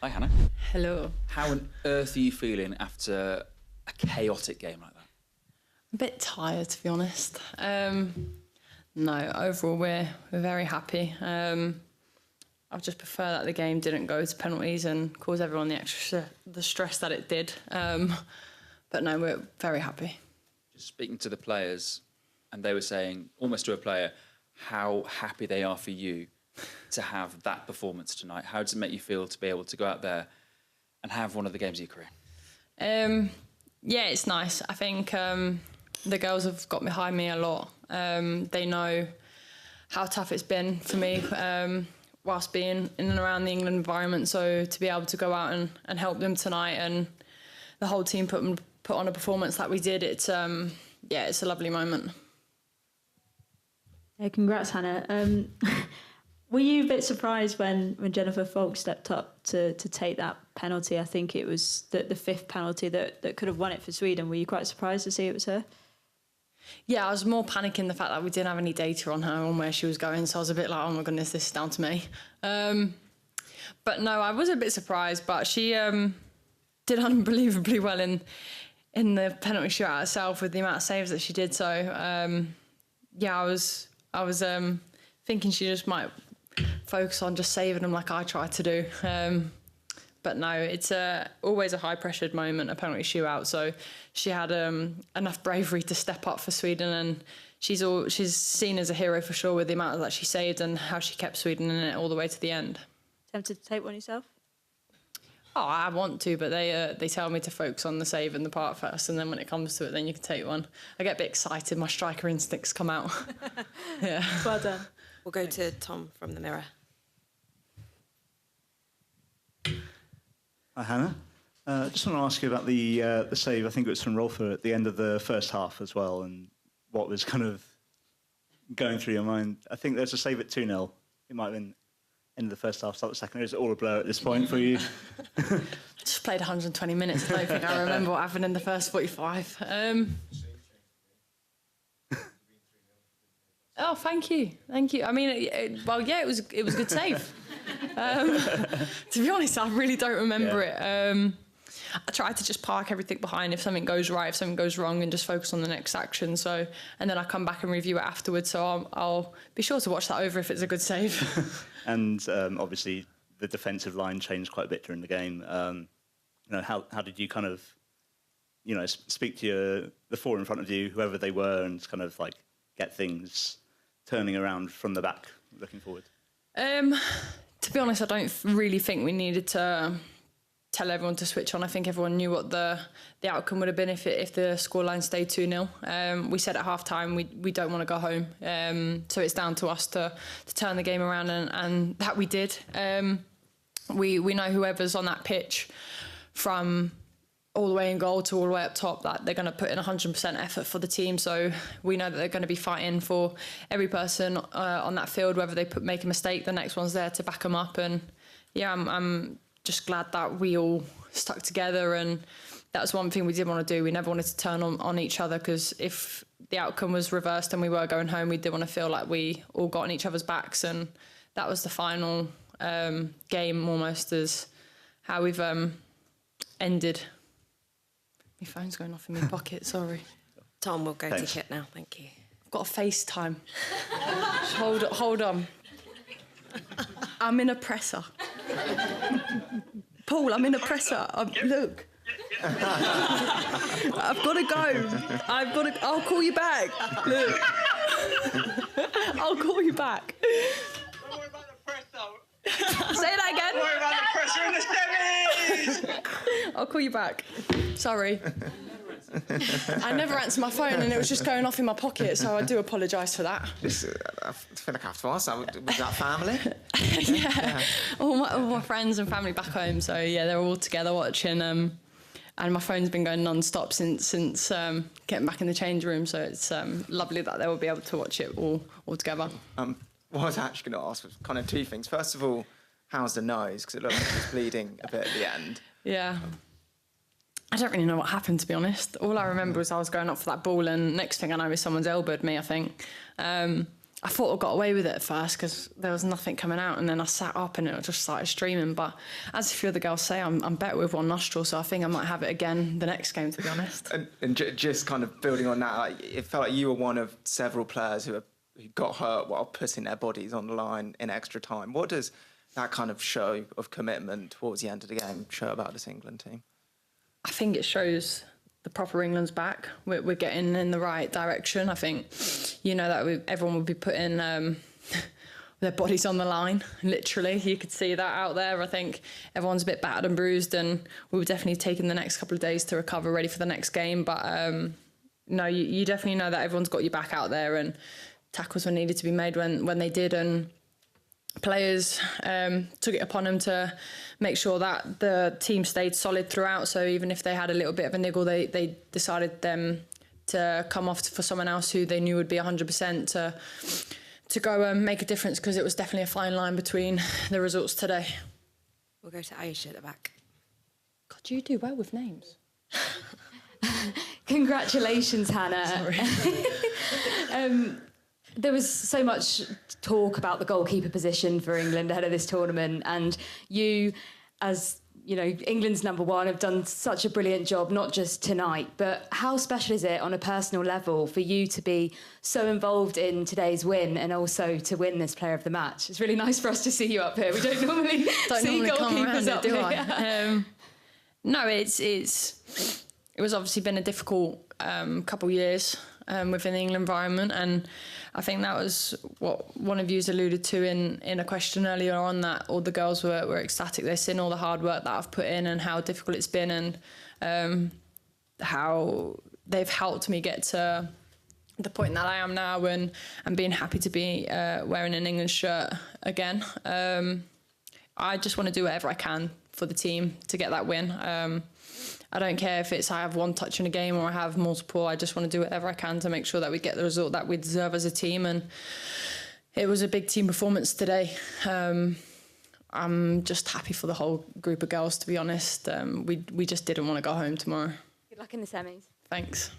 Hi, Hannah. Hello. How on earth are you feeling after a chaotic game like that? A bit tired, to be honest. No, overall we're very happy. I just prefer that the game didn't go to penalties and cause everyone the stress that it did. But no, we're very happy. Just speaking to the players, and they were saying, almost to a player, how happy they are for you to have that performance tonight. How does it make you feel to be able to go out there and have one of the games of your career? Yeah, it's nice. I think the girls have got behind me a lot. They know how tough it's been for me whilst being in and around the England environment. So to be able to go out and help them tonight, and the whole team put on a performance that we did, it's a lovely moment. Yeah, congrats, Hannah. Were you a bit surprised when Jennifer Falk stepped up to take that penalty? I think it was the fifth penalty that could have won it for Sweden. Were you quite surprised to see it was her? Yeah, I was more panicking the fact that we didn't have any data on her, on where she was going, so I was a bit like, oh my goodness, this is down to me. But no, I was a bit surprised, but she did unbelievably well in the penalty shootout itself with the amount of saves that she did. So yeah, I was thinking she just might focus on just saving them like I tried to do. But no, it's always a high-pressured moment, a penalty shootout. So she had enough bravery to step up for Sweden, and she's seen as a hero for sure with the amount that she saved and how she kept Sweden in it all the way to the end. Tempted to take one yourself? Oh, I want to, but they tell me to focus on the save and the part first, and then when it comes to it, then you can take one. I get a bit excited. My striker instincts come out. Yeah. Well done. We'll go to Tom from the Mirror. Hi, Hannah. Just want to ask you about the save. I think it was from Rolfer at the end of the first half as well, and what was kind of going through your mind. I think there's a save at 2-0. It might have been end of the first half, start the second. Is it all a blur at this point for you? Just played 120 minutes. I don't think I remember what happened in the first 45. Oh, thank you. I mean, it was a good save. To be honest, I really don't remember it. I try to just park everything behind if something goes right, if something goes wrong, and just focus on the next action. So, and then I come back and review it afterwards. So I'll be sure to watch that over if it's a good save. And obviously, the defensive line changed quite a bit during the game. How did you kind of, speak to the four in front of you, whoever they were, and kind of like get things turning around from the back, looking forward? To be honest, I don't really think we needed to tell everyone to switch on. I think everyone knew what the outcome would have been if the scoreline stayed 2-0. We said at half-time we don't want to go home. So it's down to us to turn the game around, and that we did. We know whoever's on that pitch from all the way in goal to all the way up top, that they're going to put in 100% effort for the team. So we know that they're going to be fighting for every person on that field, whether they make a mistake, the next one's there to back them up. And yeah, I'm just glad that we all stuck together, and that was one thing we didn't want to do. We never wanted to turn on each other, because if the outcome was reversed and we were going home, we didn't want to feel like we all got on each other's backs. And that was the final game, almost, as how we've ended. My phone's going off in my pocket, sorry. Tom, we'll go to Kit now, thank you. I've got a FaceTime. Hold on. I'm in a presser. Paul, I'm in a presser. Look. I've got to go. I'll call you back. Look. I'll call you back. Don't worry about the presser. Say that again. Don't worry about the pressure in the semis. I'll call you back. Sorry. I never answered my phone, and it was just going off in my pocket, so I do apologise for that. I feel like I have to ask, was that family? Yeah. All my friends and family back home, so yeah, they're all together watching. And my phone's been going non-stop since getting back in the change room, so it's lovely that they will be able to watch it all together. What I was actually going to ask was kind of two things. First of all, how's the nose? Because it looked like it was bleeding a bit at the end. Yeah. I don't really know what happened, to be honest. All I remember was I was going up for that ball, and next thing I know is someone's elbowed me, I think. And I thought I got away with it at first because there was nothing coming out, and then I sat up and it just started streaming. But as a few other girls say, I'm better with one nostril, so I think I might have it again the next game, to be honest. And just kind of building on that, like, it felt like you were one of several players who got hurt while putting their bodies on the line in extra time. What does that kind of show of commitment towards the end of the game show about this England team? I think it shows the proper England's back. We're getting in the right direction. I think, that everyone would be putting their bodies on the line, literally. You could see that out there. I think everyone's a bit battered and bruised, and we were definitely taking the next couple of days to recover, ready for the next game. But no, you definitely know that everyone's got your back out there, and tackles were needed to be made when they did, and players took it upon them to make sure that the team stayed solid throughout. So even if they had a little bit of a niggle, they decided to come off for someone else who they knew would be 100% to go and make a difference, because it was definitely a fine line between the results today. We'll go to Aisha at the back. God, you do well with names. Congratulations, Hannah. Sorry. There was so much talk about the goalkeeper position for England ahead of this tournament, and you, as England's number one, have done such a brilliant job, not just tonight, but how special is it on a personal level for you to be so involved in today's win and also to win this player of the match? It's really nice for us to see you up here. We don't normally see goalkeepers up here. No, it was obviously been a difficult couple of years within the England environment, and I think that was what one of you alluded to in a question earlier on, that all the girls were ecstatic. They've seen all the hard work that I've put in and how difficult it's been, and how they've helped me get to the point that I am now, and being happy to be wearing an England shirt again. I just want to do whatever I can for the team to get that win. I don't care if it's I have one touch in a game or I have multiple. I just want to do whatever I can to make sure that we get the result that we deserve as a team. And it was a big team performance today. I'm just happy for the whole group of girls, to be honest. We just didn't want to go home tomorrow. Good luck in the semis. Thanks.